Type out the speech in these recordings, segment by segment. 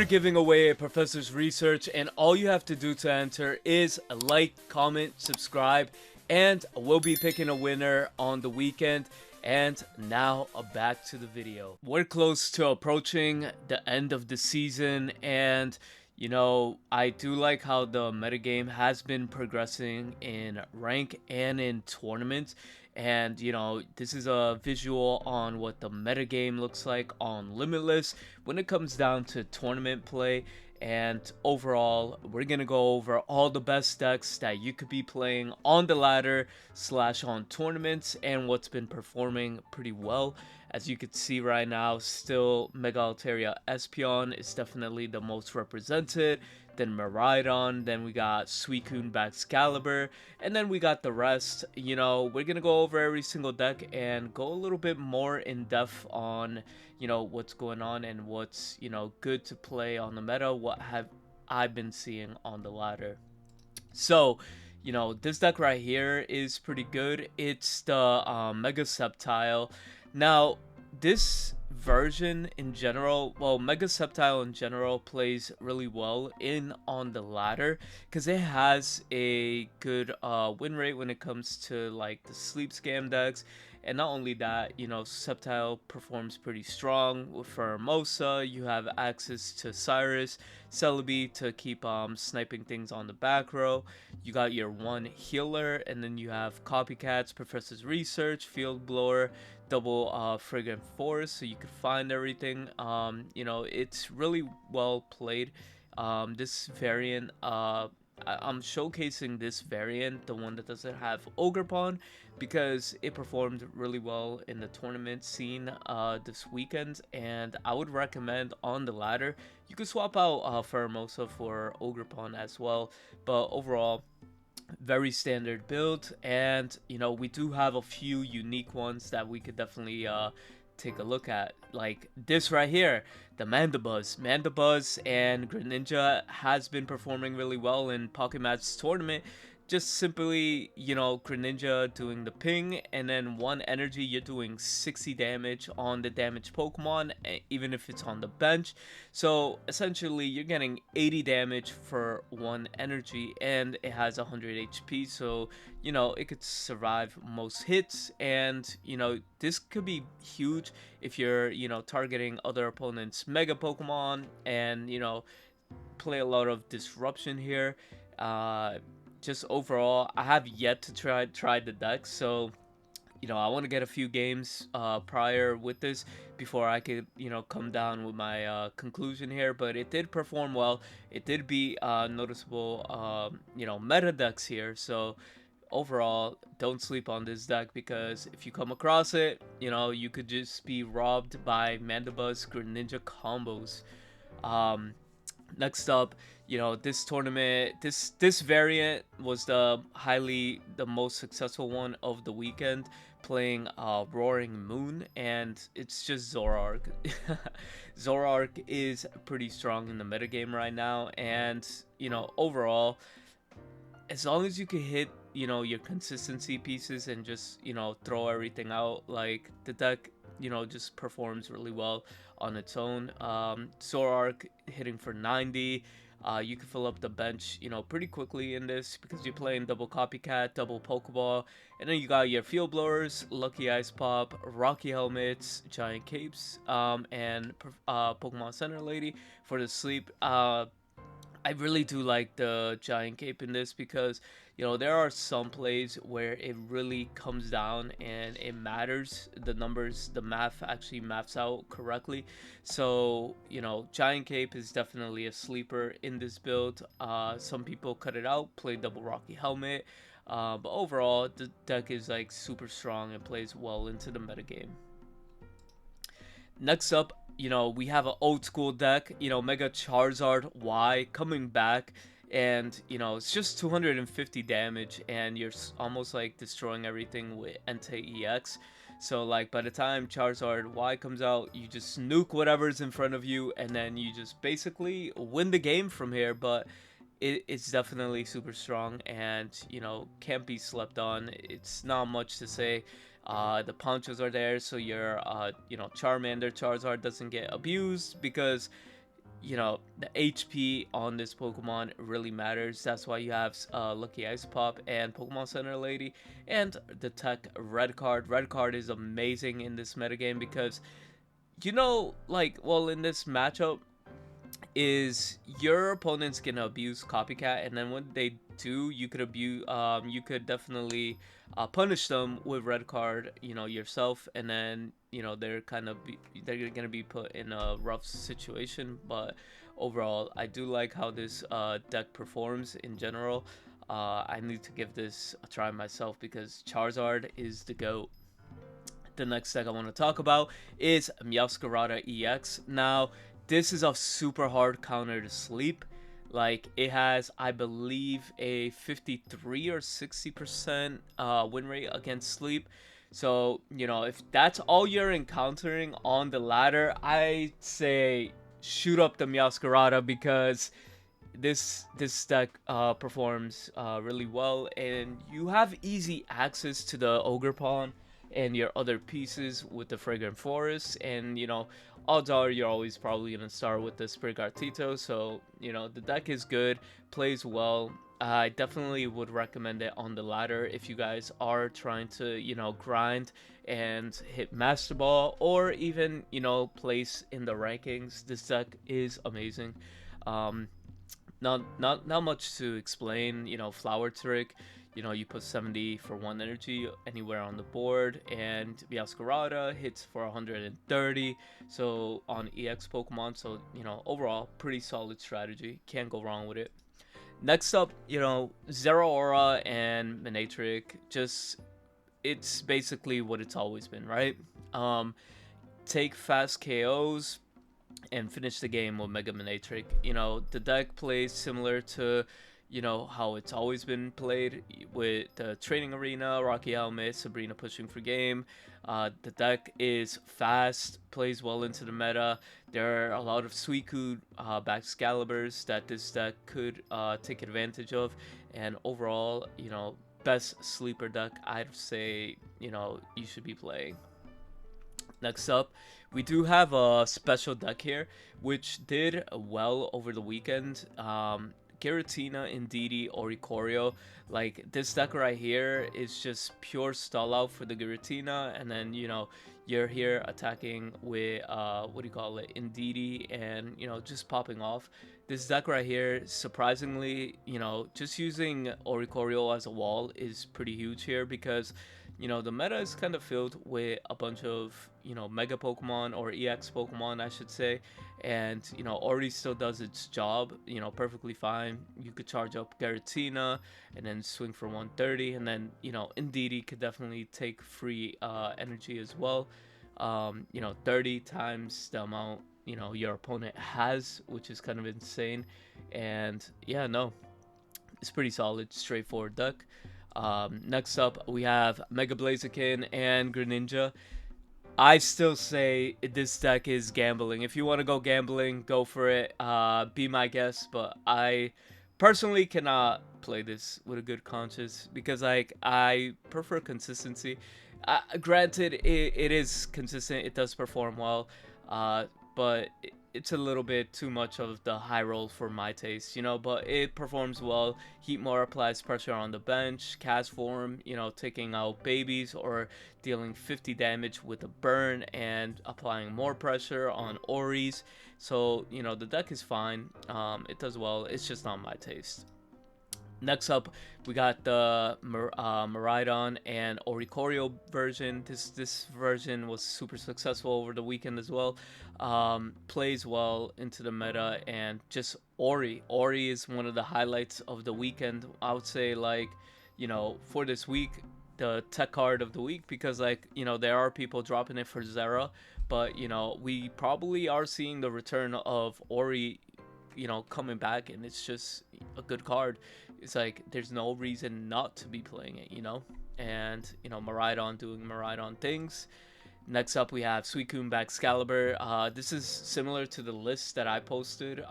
We're giving away a professor's research, and all you have to do to enter is a like, comment, subscribe, and we'll be picking a winner on the weekend. And now back to the video. We're close to approaching the end of the season, and you know, I do like how the metagame has been progressing in rank and in tournaments. And you know, this is a visual on what the metagame looks like on Limitless when it comes down to tournament play. And overall, we're gonna go over all the best decks that you could be playing on the ladder / on tournaments and what's been performing pretty well. As you can see right now, still Mega Altaria Espeon is definitely the most represented. Then Miraidon, then we got Suicune and Backscalibur, and then we got the rest. You know, we're gonna go over every single deck and go a little bit more in depth on, you know, what's going on and what's, you know, good to play on the meta, what have I been seeing on the ladder. So, you know, this deck right here is pretty good. It's the Mega Sceptile. Now, this version in general, well, Mega Sceptile in general plays really well on the ladder because it has a good win rate when it comes to like the sleep scam decks. And not only that, you know, Sceptile performs pretty strong. For Hermosa, you have access to Cyrus, Celebi to keep sniping things on the back row. You got your one healer, and then you have Copycats, Professor's Research, Field Blower, double Fragrant Forest, so you could find everything. You know, it's really well played. This variant, I'm showcasing this variant, the one that doesn't have Ogerpon, because it performed really well in the tournament scene this weekend, and I would recommend on the ladder you could swap out Hermosa for Ogerpon as well. But overall, very standard build, and you know, we do have a few unique ones that we could definitely take a look at, like this right here, the Mandabuzz and Greninja has been performing really well in Pocket Match tournament. Just simply, you know, Greninja doing the ping, and then one energy, you're doing 60 damage on the damaged Pokemon, even if it's on the bench. So essentially, you're getting 80 damage for one energy, and it has 100 HP. So, you know, it could survive most hits, and, you know, this could be huge if you're, you know, targeting other opponents' Mega Pokemon, and, you know, play a lot of disruption here. Just overall, I have yet to try the deck, so you know, I want to get a few games prior with this before I could, you know, come down with my conclusion here. But it did perform well. It did be noticeable, you know, meta decks here. So overall, don't sleep on this deck, because if you come across it, you know, you could just be robbed by Mandabuzz Greninja combos. Next up, you know, this tournament, this variant was the most successful one of the weekend, playing Roaring Moon, and it's just Zoroark. Zoroark is pretty strong in the metagame right now, and you know, overall, as long as you can hit, you know, your consistency pieces and just, you know, throw everything out, like the deck, you know, just performs really well on its own. Zoroark hitting for 90. You can fill up the bench, you know, pretty quickly in this, because you're playing double Copycat, double Pokeball, and then you got your Field Blowers, Lucky Ice Pop, Rocky Helmets, Giant Capes, and Pokemon Center Lady for the sleep. I really do like the Giant Cape in this, because, you know, there are some plays where it really comes down and it matters. The numbers, the math actually maps out correctly. So, you know, Giant Cape is definitely a sleeper in this build. Some people cut it out, play double Rocky Helmet. But overall, the deck is like super strong and plays well into the metagame. Next up, you know, we have an old school deck, you know, Mega Charizard Y coming back, and you know, it's just 250 damage, and you're almost like destroying everything with Entei EX. So like, by the time Charizard Y comes out, you just nuke whatever's in front of you, and then you just basically win the game from here. But it's definitely super strong, and you know, can't be slept on. It's not much to say. The ponchos are there, so your you know, Charmander Charizard doesn't get abused, because you know, the HP on this Pokemon really matters. That's why you have Lucky Ice Pop and Pokemon Center Lady, and the tech Red Card. Red Card is amazing in this metagame because, you know, like, well, in this matchup, is your opponents can abuse Copycat, and then when they do, you could abuse, you could definitely punish them with Red Card, you know, yourself, and then, you know, they're gonna be put in a rough situation. But overall, I do like how this deck performs in general. I need to give this a try myself because Charizard is the GOAT. The next deck I want to talk about is Meowscarada EX. Now, this is a super hard counter to sleep. Like, it has, I believe, a 53 or 60% win rate against sleep. So, you know, if that's all you're encountering on the ladder, I say shoot up the Meowscarada because this deck performs really well, and you have easy access to the Ogre Pawn and your other pieces with the Fragrant Forest, and you know, odds are you're always probably gonna start with the Sprigatito. So you know, the deck is good, plays well. I definitely would recommend it on the ladder if you guys are trying to, you know, grind and hit Master Ball, or even, you know, place in the rankings. This deck is amazing. um not much to explain. You know, Flower Trick, you know, you put 70 for 1 energy anywhere on the board, and Meowscarada hits for 130 so on EX Pokemon. So you know, overall pretty solid strategy, can't go wrong with it. Next up, you know, Zeraora and Manectric, just, it's basically what it's always been, right? Take fast KOs and finish the game with Mega Manectric. You know, the deck plays similar to, you know, how it's always been played with the Training Arena, Rocky Helmet, Sabrina pushing for game. The deck is fast, plays well into the meta. There are a lot of Suicune Backscaliburs that this deck could take advantage of, and overall, you know, best sleeper deck I'd say, you know, you should be playing. Next up, we do have a special deck here, which did well over the weekend. Giratina, Indeedee, Oricorio. Like, this deck right here is just pure stall out for the Giratina, and then, you know, you're here attacking with, what do you call it, Indeedee, and, you know, just popping off. This deck right here, surprisingly, you know, just using Oricorio as a wall is pretty huge here because, you know, the meta is kind of filled with a bunch of, you know, Mega Pokemon, or EX Pokemon, I should say. And, you know, Ori still does its job, you know, perfectly fine. You could charge up Garatina and then swing for 130. And then, you know, Indeedee could definitely take free energy as well. You know, 30 times the amount, you know, your opponent has, which is kind of insane. And yeah, no, it's pretty solid, straightforward deck. Next up, we have Mega Blaziken and Greninja. I still say this deck is gambling. If you want to go gambling, go for it. Be my guest, but I personally cannot play this with a good conscience because, like, I prefer consistency. Granted, it is consistent. It does perform well, but it's a little bit too much of the high roll for my taste, you know, but it performs well. Heatmore applies pressure on the bench, cast form, you know, taking out babies or dealing 50 damage with a burn and applying more pressure on Oris. So, you know, the deck is fine. It does well. It's just not my taste. Next up, we got the Miraidon and Oricorio version. This version was super successful over the weekend as well. Plays well into the meta, and just Ori. Ori is one of the highlights of the weekend. I would say, like, you know, for this week, the tech card of the week, because, like, you know, there are people dropping it for Zera, but, you know, we probably are seeing the return of Ori, you know, coming back, and it's just a good card. It's like there's no reason not to be playing it, you know. And, you know, Miraidon doing Miraidon things. Next up, we have Suicune Backscalibur. This is similar to the list that I posted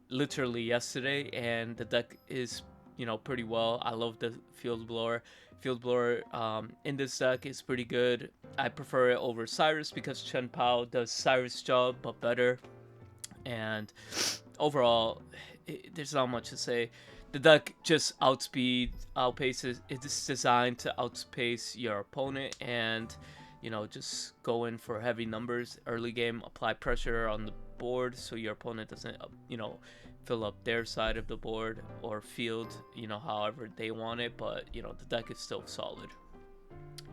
literally yesterday, and the deck is, you know, pretty well. I love the Field Blower. Field Blower in this deck is pretty good. I prefer it over Cyrus because Chen Pao does Cyrus' job but better. And overall, there's not much to say. The deck just outpaces. It's designed to outpace your opponent, and just go in for heavy numbers early game. Apply pressure on the board so your opponent doesn't, fill up their side of the board or field, however they want it. But the deck is still solid.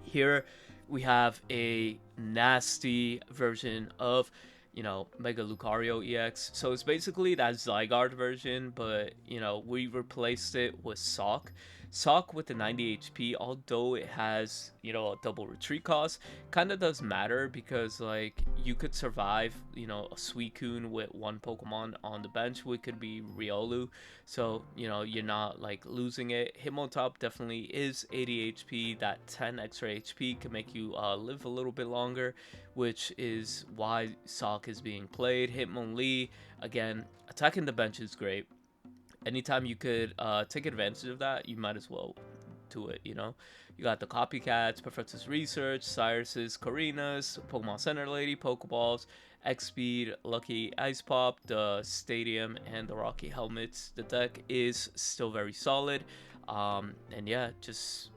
Here we have a nasty version of Mega Lucario EX. So it's basically that Zygarde version, but we replaced it with Sock with the 90 HP, although it has a double retreat cost, kind of does matter because like you could survive a Suicune with one Pokemon on the bench, which could be Riolu. So you're not like losing it. Hitmontop definitely is 80 HP. That 10 extra HP can make you live a little bit longer, which is why Sock is being played. Hitmonlee, again, attacking the bench is great. Anytime you could take advantage of that, you might as well do it. You got the Copycats, Professor's Research, Cyrus's, Karinas, Pokemon Center Lady, Pokeballs, X-Speed, Lucky Ice Pop, the Stadium, and the Rocky Helmets. The deck is still very solid. And yeah, just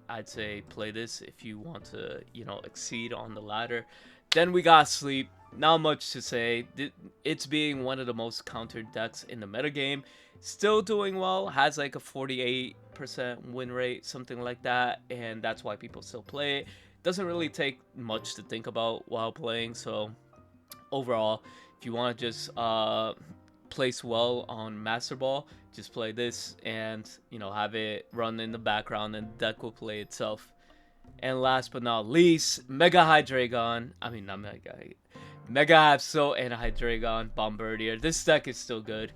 I'd say play this if you want to exceed on the ladder. Then we got Sleep. Not much to say. It's being one of the most countered decks in the metagame. Still doing well. Has like a 48% win rate, something like that. And that's why people still play it. Doesn't really take much to think about while playing. So overall, if you want to just place well on Master Ball, just play this and have it run in the background and the deck will play itself. And last but not least, Mega Hydreigon. I mean, not Mega Absol and Hydreigon Bombardier. This deck is still good.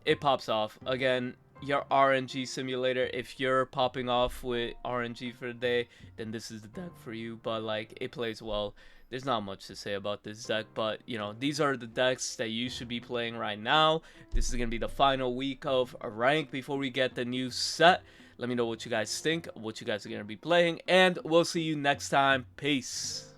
It pops off. Again, your RNG simulator, if you're popping off with RNG for the day, then this is the deck for you. But like, it plays well. There's not much to say about this deck, but these are the decks that you should be playing right now. This is gonna be the final week of a rank before we get the new set. Let me know what you guys think, what you guys are gonna be playing, and we'll see you next time. Peace.